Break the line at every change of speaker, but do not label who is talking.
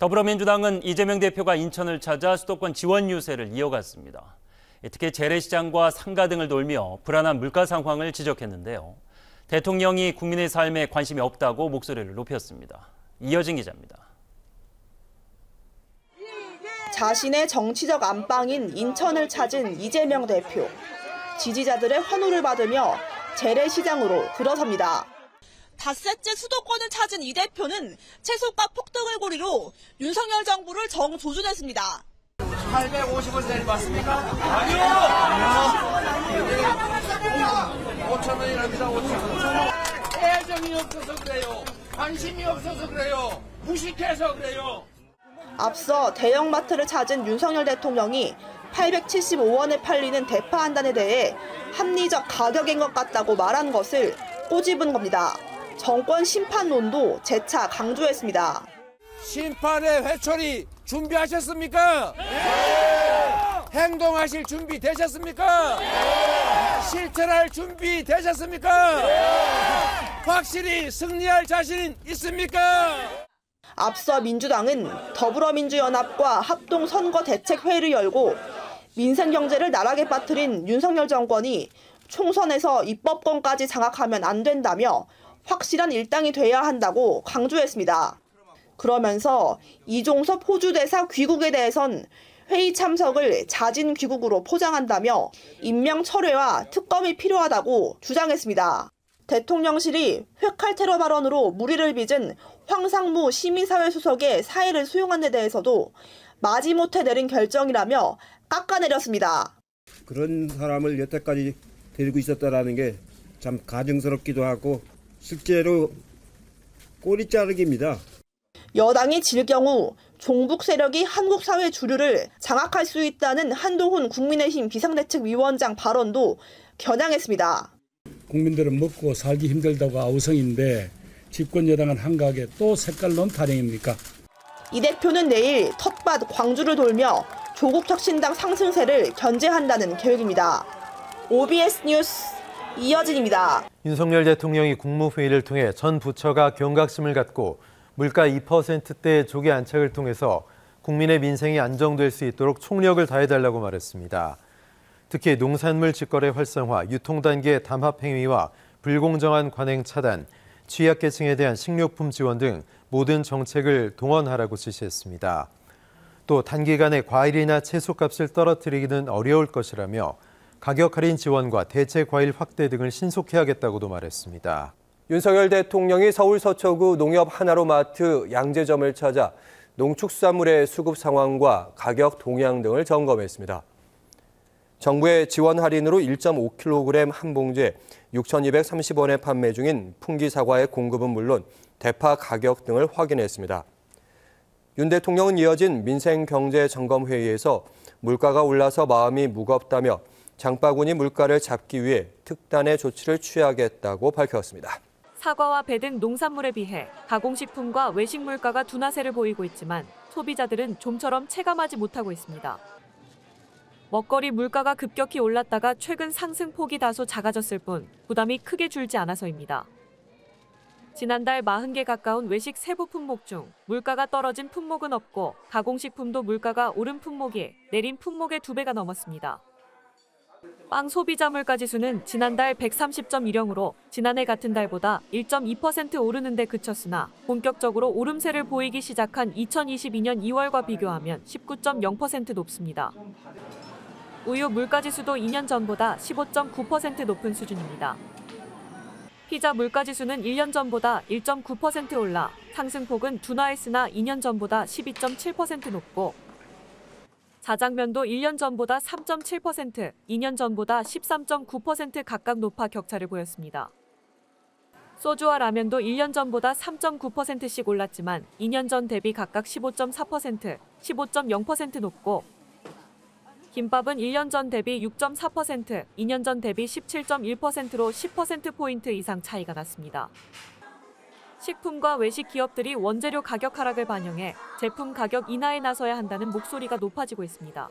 더불어민주당은 이재명 대표가 인천을 찾아 수도권 지원 유세를 이어갔습니다. 특히 재래시장과 상가 등을 돌며 불안한 물가 상황을 지적했는데요. 대통령이 국민의 삶에 관심이 없다고 목소리를 높였습니다. 이어진 기자입니다.
자신의 정치적 안방인 인천을 찾은 이재명 대표. 지지자들의 환호를 받으며 재래시장으로 들어섭니다.
닷새째 수도권을 찾은 이 대표는 채소값 폭등을 고리로 윤석열 정부를 정조준했습니다.
850원 내리 맞습니까? 아니요! 5,000원이랍니다, 5,000원. 애정이 없어서 그래요. 관심이 없어서 그래요. 무식해서 그래요.
앞서 대형마트를 찾은 윤석열 대통령이 875원에 팔리는 대파 한 단에 대해 합리적 가격인 것 같다고 말한 것을 꼬집은 겁니다. 정권 심판론도 재차 강조했습니다.
심판의 회초리 준비하셨습니까? 네! 행동하실 준비 되셨습니까? 네! 실천할 준비 되셨습니까? 네! 확실히 승리할 자신 있습니까?
앞서 민주당은 더불어민주연합과 합동선거대책회의를 열고 민생경제를 나락에 빠뜨린 윤석열 정권이 총선에서 입법권까지 장악하면 안 된다며 확실한 일당이 돼야 한다고 강조했습니다. 그러면서 이종섭 호주 대사 귀국에 대해선 회의 참석을 자진 귀국으로 포장한다며 임명 철회와 특검이 필요하다고 주장했습니다. 대통령실이 회칼 테러 발언으로 물의를 빚은 황상무 시민사회 수석의 사의를 수용한 데 대해서도 마지못해 내린 결정이라며 깎아내렸습니다.
그런 사람을 여태까지 데리고 있었다는 게 참 가증스럽기도 하고 실제로 꼬리 자르기입니다.
여당이 질 경우 종북 세력이 한국 사회 주류를 장악할 수 있다는 한동훈 국민의힘 비상대책위원장 발언도 겨냥했습니다.
국민들은 먹고 살기 힘들다고 아우성인데 집권 여당은 한가하게 또 색깔론 타령입니까?
이 대표는 내일 텃밭 광주를 돌며 조국 혁신당 상승세를 견제한다는 계획입니다. OBS 뉴스 이어진입니다.
윤석열 대통령이 국무회의를 통해 전 부처가 경각심을 갖고 물가 2%대 조기 안착을 통해서 국민의 민생이 안정될 수 있도록 총력을 다해달라고 말했습니다. 특히 농산물 직거래 활성화, 유통단계 담합 행위와 불공정한 관행 차단, 취약계층에 대한 식료품 지원 등 모든 정책을 동원하라고 지시했습니다. 또 단기간에 과일이나 채소값을 떨어뜨리기는 어려울 것이라며 가격 할인 지원과 대체 과일 확대 등을 신속해야겠다고도 말했습니다.
윤석열 대통령이 서울 서초구 농협 하나로마트 양재점을 찾아 농축수산물의 수급 상황과 가격 동향 등을 점검했습니다. 정부의 지원 할인으로 1.5kg 한 봉지에 6,230원에 판매 중인 풍기사과의 공급은 물론 대파 가격 등을 확인했습니다. 윤 대통령은 이어진 민생경제점검회의에서 물가가 올라서 마음이 무겁다며 장바구니 물가를 잡기 위해 특단의 조치를 취하겠다고 밝혔습니다.
사과와 배 등 농산물에 비해 가공식품과 외식 물가가 둔화세를 보이고 있지만 소비자들은 좀처럼 체감하지 못하고 있습니다. 먹거리 물가가 급격히 올랐다가 최근 상승폭이 다소 작아졌을 뿐 부담이 크게 줄지 않아서입니다. 지난달 40개 가까운 외식 세부 품목 중 물가가 떨어진 품목은 없고 가공식품도 물가가 오른 품목이 내린 품목의 2배가 넘었습니다. 빵 소비자 물가 지수는 지난달 130.1으로 지난해 같은 달보다 1.2% 오르는 데 그쳤으나 본격적으로 오름세를 보이기 시작한 2022년 2월과 비교하면 19.0% 높습니다. 우유 물가 지수도 2년 전보다 15.9% 높은 수준입니다. 피자 물가 지수는 1년 전보다 1.9% 올라 상승폭은 둔화했으나 2년 전보다 12.7% 높고 자장면도 1년 전보다 3.7%, 2년 전보다 13.9% 각각 높아 격차를 보였습니다. 소주와 라면도 1년 전보다 3.9%씩 올랐지만 2년 전 대비 각각 15.4%, 15.0% 높고 김밥은 1년 전 대비 6.4%, 2년 전 대비 17.1%로 10%포인트 이상 차이가 났습니다. 식품과 외식 기업들이 원재료 가격 하락을 반영해 제품 가격 인하에 나서야 한다는 목소리가 높아지고 있습니다.